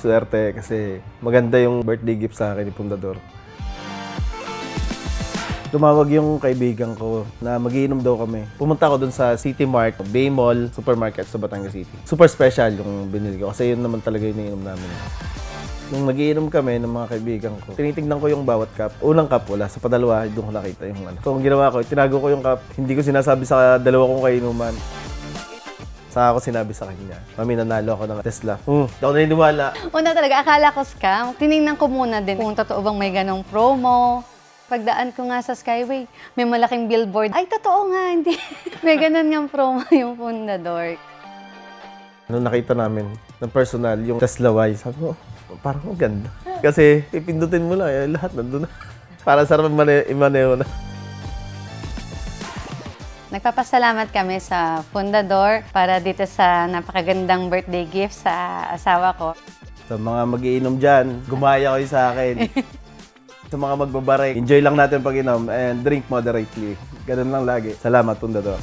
Swerte kasi maganda yung birthday gift sa akin ni Pundador. Tumawag yung kaibigan ko na magiinom daw kami. Pumunta ako dun sa City Mart, Bay Mall, supermarket sa Batangas City. Super special yung binili ko kasi yun naman talaga yung iniinom namin. Nung magiinom kami ng mga kaibigan ko, tinitignan ko yung bawat cup. Unang cup wala, sa padalawa doon ko nakita yung ano. So ang ginawa ko, tinago ko yung cup, hindi ko sinasabi sa dalawa kong kainuman. Saka ako sinabi sa kanya, Mami, nanalo ako ng Tesla. Hindi ako naniniwala. Una talaga, akala ko scam. Tinignan ko muna din kung totoo bang may ganong promo. Pagdaan ko nga sa Skyway, may malaking billboard. Ay, totoo nga, hindi. May ganun nga promo yung Pundador. Nung nakita namin ng personal, yung Tesla Y, sabi ko, parang ang ganda. Kasi pipindutin mo lang, lahat nandun na. Para sarap imaneho na. Nagpapasalamat kami sa Pundador para dito sa napakagandang birthday gift sa asawa ko. Sa mga mag-iinom dyan, gumaya kayo sa akin. Sa mga magbabaray, enjoy lang natin pag-inom and drink moderately. Ganun lang lagi. Salamat, Pundador.